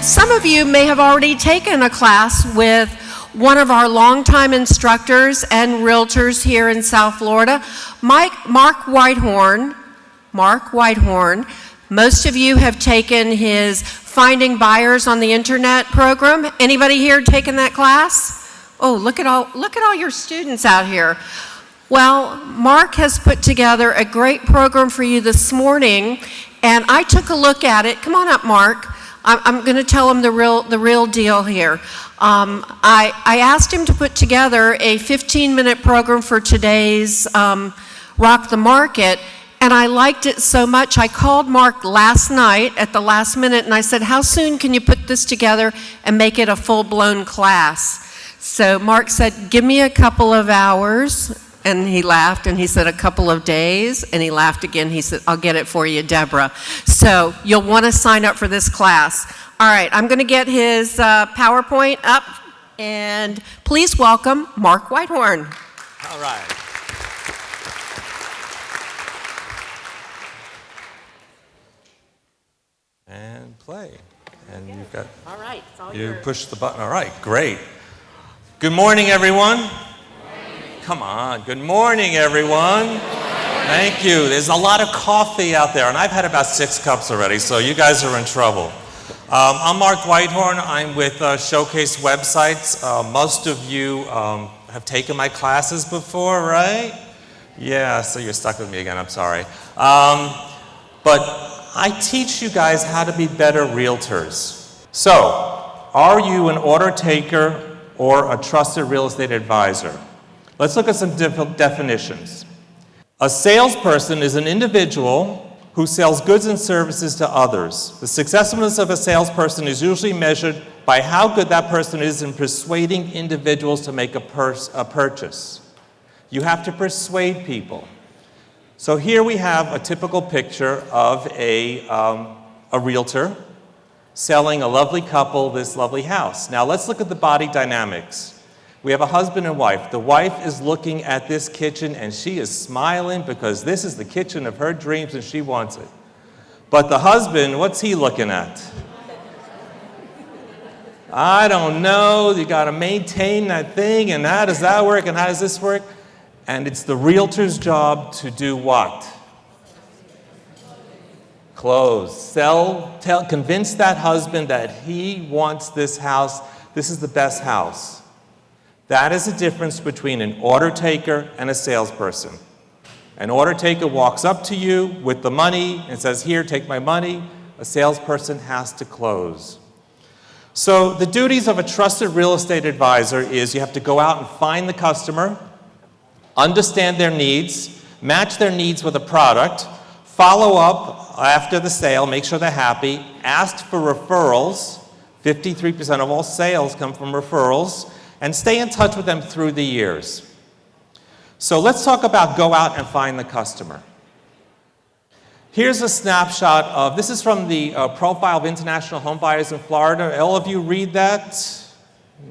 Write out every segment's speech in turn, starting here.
Some of you may have already taken a class with one of our longtime instructors and realtors here in South Florida, Mark Whithorn. Most of you have taken his Finding Buyers on the Internet program. Anybody here taken that class? Oh, look at all your students out here. Well, Mark has put together a great program for you this morning, and I took a look at it. Come on up, Mark. I'm going to tell him the real deal here. I asked him to put together a 15-minute program for today's Rock the Market, and I liked it so much. I called Mark last night at the last minute, and I said, how soon can you put this together and make it a full-blown class? So Mark said, give me a couple of hours. And he laughed, and he said, a couple of days, and he laughed again. He said, I'll get it for you, Deborah. So you'll want to sign up for this class. All right, I'm going to get his PowerPoint up, and please welcome Mark Whithorn. All right. And play. And you've got, all right, it's all you yours. push the button. All right, great. Good morning, everyone. Come on. Good morning, everyone. Thank you. There's a lot of coffee out there, and I've had about 6 cups already, so you guys are in trouble. I'm Mark Whithorn. I'm with Showcase Websites. Most of you have taken my classes before, right? Yeah, so you're stuck with me again. I'm sorry. But I teach you guys how to be better realtors. So, are you an order taker or a trusted real estate advisor? Let's look at some definitions. A salesperson is an individual who sells goods and services to others. The successfulness of a salesperson is usually measured by how good that person is in persuading individuals to make a purchase. You have to persuade people. So here we have a typical picture of a realtor selling a lovely couple this lovely house. Now let's look at the body dynamics. We have a husband and wife. The wife is looking at this kitchen and she is smiling because this is the kitchen of her dreams and she wants it. But the husband, what's he looking at? I don't know, you gotta maintain that thing, and how does that work and how does this work? And it's the realtor's job to do what? Close, sell, convince that husband that he wants this house. This is the best house. That is the difference between an order taker and a salesperson. An order taker walks up to you with the money and says, here, take my money. A salesperson has to close. So the duties of a trusted real estate advisor is you have to go out and find the customer, understand their needs, match their needs with a product, follow up after the sale, make sure they're happy, ask for referrals. 53% of all sales come from referrals. And stay in touch with them through the years. So let's talk about go out and find the customer. Here's a snapshot of, this is from the Profile of International Home Buyers in Florida. All of you read that?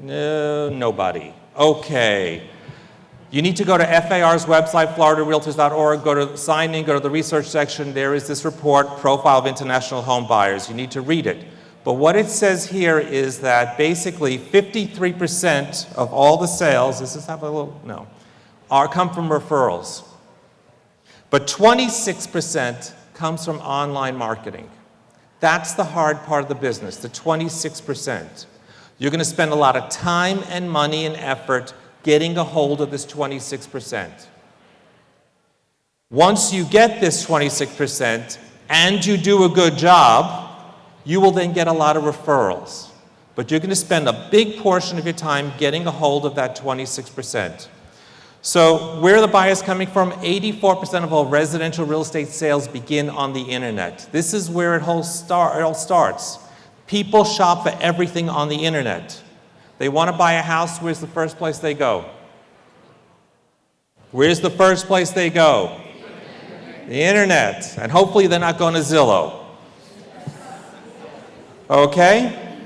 No, nobody. Okay. You need to go to FAR's website, floridarealtors.org, go to sign in, go to the research section. There is this report, Profile of International Home Buyers. You need to read it. But what it says here is that basically 53% of all the sales, does this have a little, no, come from referrals. But 26% comes from online marketing. That's the hard part of the business, the 26%. You're going to spend a lot of time and money and effort getting a hold of this 26%. Once you get this 26% and you do a good job, you will then get a lot of referrals. But you're going to spend a big portion of your time getting a hold of that 26%. So where are the buyers coming from? 84% of all residential real estate sales begin on the internet. This is where it all starts. People shop for everything on the internet. They want to buy a house, where's the first place they go? Where's the first place they go? The internet. And hopefully they're not going to Zillow. Okay?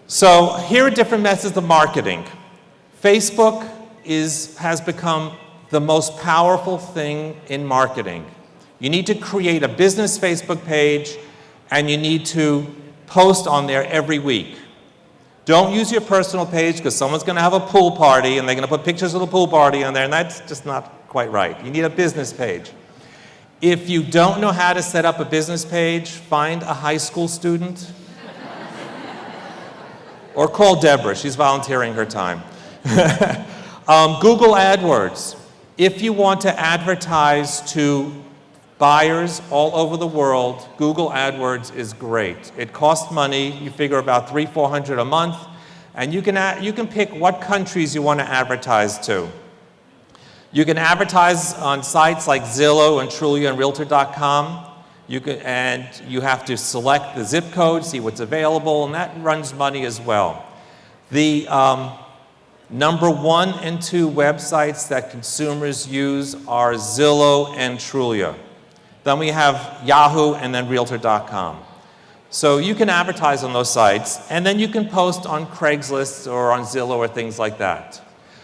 So here are different methods of marketing. Facebook has become the most powerful thing in marketing. You need to create a business Facebook page, and you need to post on there every week. Don't use your personal page because someone's going to have a pool party and they're going to put pictures of the pool party on there, and that's just not quite right. You need a business page. If you don't know how to set up a business page, find a high school student or call Deborah. She's volunteering her time. Google AdWords. If you want to advertise to buyers all over the world, Google AdWords is great. It costs money. You figure about $300-400 a month, and you can pick what countries you want to advertise to. You can advertise on sites like Zillow and Trulia and Realtor.com. And you have to select the zip code, see what's available, and that runs money as well. The number 1 and 2 websites that consumers use are Zillow and Trulia. Then we have Yahoo and then Realtor.com. So you can advertise on those sites, and then you can post on Craigslist or on Zillow or things like that.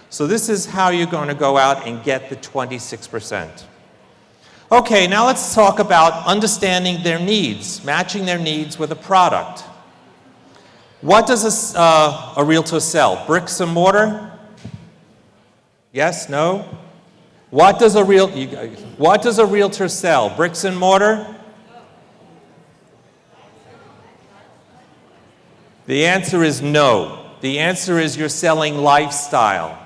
So this is how you're going to go out and get the 26%. Okay, now let's talk about understanding their needs, matching their needs with a product. What does a realtor sell? Bricks and mortar? Yes? No? What does a realtor sell? Bricks and mortar? The answer is no. The answer is you're selling lifestyle.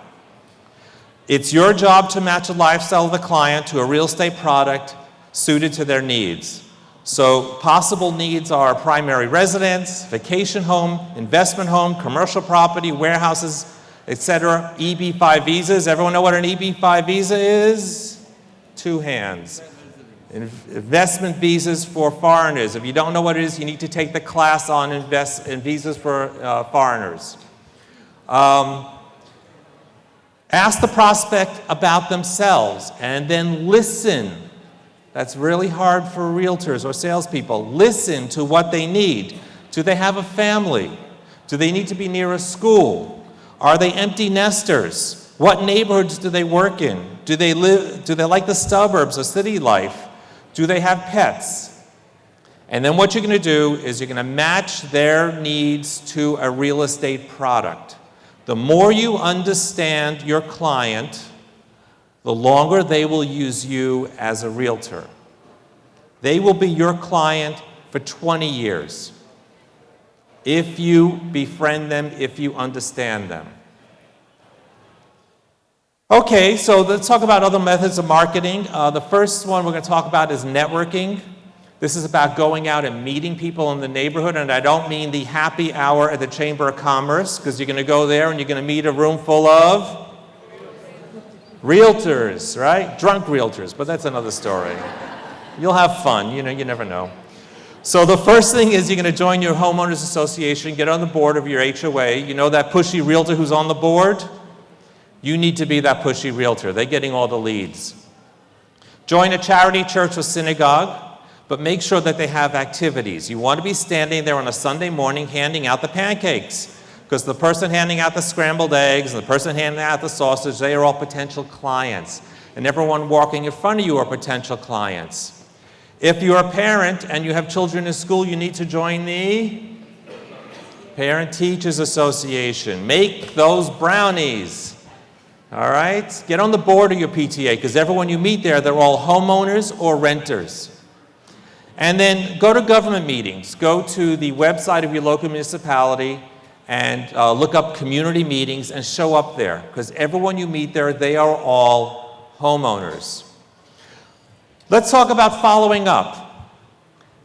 It's your job to match the lifestyle of the client to a real estate product suited to their needs. So possible needs are primary residence, vacation home, investment home, commercial property, warehouses, etc. EB-5 visas. Everyone know what an EB-5 visa is? 2 hands. Investment visas for foreigners. If you don't know what it is, you need to take the class on visas for foreigners. Ask the prospect about themselves and then listen. That's really hard for realtors or salespeople. Listen to what they need. Do they have a family? Do they need to be near a school? Are they empty nesters? What neighborhoods do they work in? Do they like the suburbs or city life? Do they have pets? And then what you're going to do is you're going to match their needs to a real estate product. The more you understand your client, the longer they will use you as a realtor. They will be your client for 20 years if you befriend them, if you understand them. Okay, so let's talk about other methods of marketing. The first one we're going to talk about is networking. This is about going out and meeting people in the neighborhood, and I don't mean the happy hour at the Chamber of Commerce, because you're going to go there and you're going to meet a room full of realtors, right? Drunk realtors, but that's another story. You'll have fun, you never know. So the first thing is you're going to join your homeowners association, get on the board of your HOA. You know that pushy realtor who's on the board? You need to be that pushy realtor. They're getting all the leads. Join a charity, church, or synagogue, but make sure that they have activities. You want to be standing there on a Sunday morning handing out the pancakes, because the person handing out the scrambled eggs and the person handing out the sausage, they are all potential clients. And everyone walking in front of you are potential clients. If you're a parent and you have children in school, you need to join the Parent Teachers Association. Make those brownies. All right? Get on the board of your PTA, because everyone you meet there, they're all homeowners or renters. And then go to government meetings. Go to the website of your local municipality and look up community meetings and show up there, because everyone you meet there, they are all homeowners. Let's talk about following up.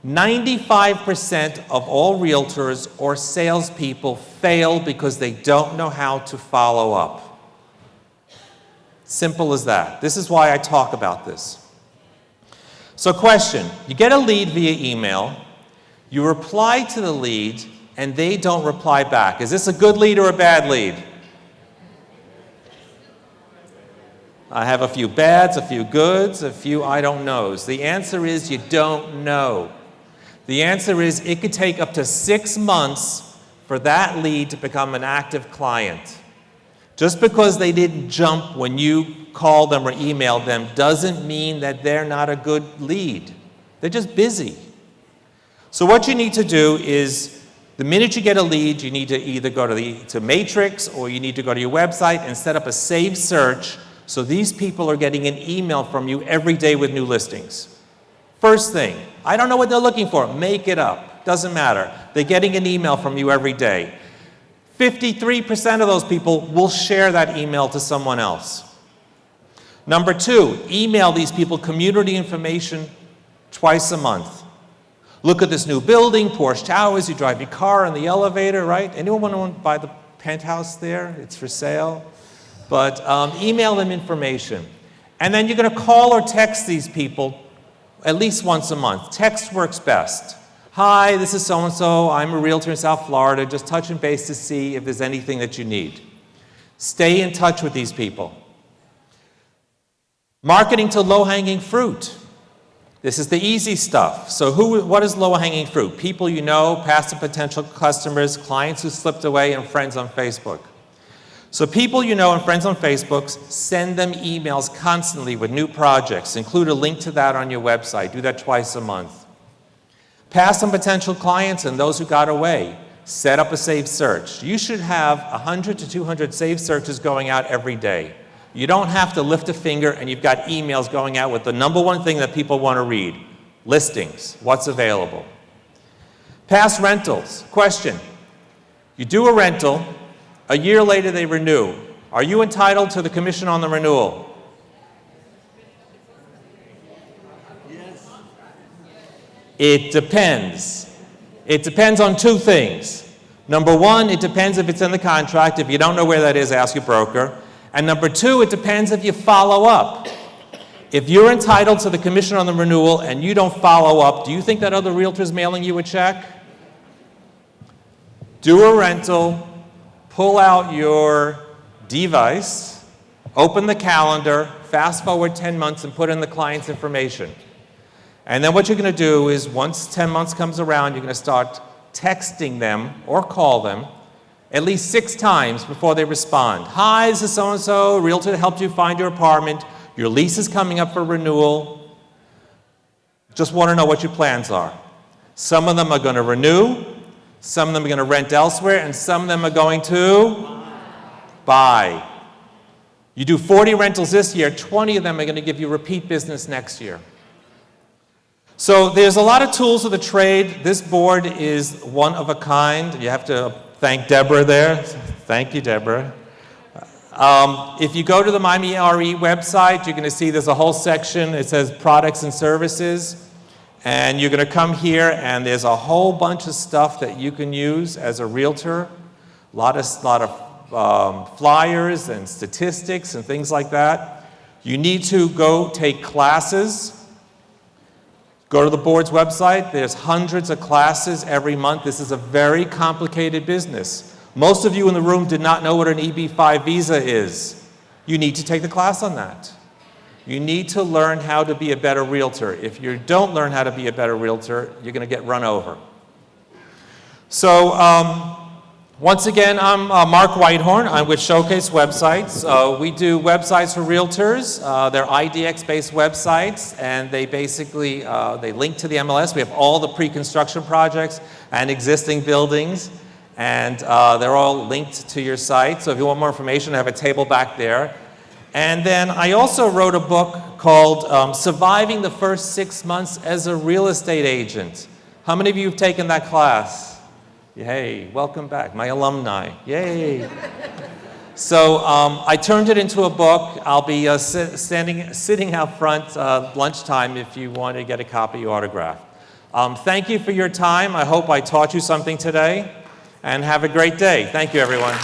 95% of all realtors or salespeople fail because they don't know how to follow up. Simple as that. This is why I talk about this. So question, you get a lead via email, you reply to the lead, and they don't reply back. Is this a good lead or a bad lead? I have a few bads, a few goods, a few I don't knows. The answer is you don't know. The answer is it could take up to 6 months for that lead to become an active client. Just because they didn't jump when you called them or emailed them doesn't mean that they're not a good lead. They're just busy. So what you need to do is The minute you get a lead, you need to either go to Matrix or you need to go to your website and set up a saved search so these people are getting an email from you every day with new listings. First thing, I don't know what they're looking for. Make it up. Doesn't matter. They're getting an email from you every day. 53% of those people will share that email to someone else. Number 2, email these people community information twice a month. Look at this new building, Porsche Towers, you drive your car in the elevator, right? Anyone want to buy the penthouse there? It's for sale. But email them information. And then you're going to call or text these people at least once a month. Text works best. Hi, this is so-and-so. I'm a realtor in South Florida. Just touching base to see if there's anything that you need. Stay in touch with these people. Marketing to low-hanging fruit. This is the easy stuff. So what is low-hanging fruit? People you know, past and potential customers, clients who slipped away, and friends on Facebook. So people you know and friends on Facebook, send them emails constantly with new projects. Include a link to that on your website. Do that twice a month. Past and potential clients and those who got away, set up a saved search. You should have 100 to 200 saved searches going out every day. You don't have to lift a finger and you've got emails going out with the number one thing that people want to read, listings, what's available. Past rentals. Question, you do a rental, a year later they renew. Are you entitled to the commission on the renewal? Yes. It depends. It depends on 2 things. Number 1, it depends if it's in the contract. If you don't know where that is, ask your broker. And number 2, it depends if you follow up. If you're entitled to the commission on the renewal and you don't follow up, do you think that other realtor's mailing you a check? Do a rental, pull out your device, open the calendar, fast forward 10 months and put in the client's information. And then what you're going to do is once 10 months comes around, you're going to start texting them or call them at least 6 times before they respond. Hi, this is so-and-so, realtor that helped you find your apartment. Your lease is coming up for renewal. Just want to know what your plans are. Some of them are going to renew, some of them are going to rent elsewhere, and some of them are going to buy. You do 40 rentals this year, 20 of them are going to give you repeat business next year. So there's a lot of tools of the trade. This board is one of a kind. You have to thank Deborah there. Thank you, Deborah. If you go to the Miami RE website, you're going to see there's a whole section. It says products and services. And you're going to come here, and there's a whole bunch of stuff that you can use as a realtor. A lot of flyers and statistics and things like that. You need to go take classes. Go to the board's website. There's hundreds of classes every month. This is a very complicated business. Most of you in the room did not know what an EB-5 visa is. You need to take the class on that. You need to learn how to be a better realtor. If you don't learn how to be a better realtor, you're going to get run over. So once again, I'm Mark Whithorn. I'm with Showcase Websites. We do websites for realtors. They're IDX-based websites, and they basically they link to the MLS. We have all the pre-construction projects and existing buildings, and they're all linked to your site. So if you want more information, I have a table back there. And then I also wrote a book called Surviving the First 6 Months as a Real Estate Agent. How many of you have taken that class? Yay, welcome back, my alumni, yay. So I turned it into a book. I'll be sitting out front lunchtime if you want to get a copy or autograph. Thank you for your time. I hope I taught you something today, and have a great day. Thank you, everyone.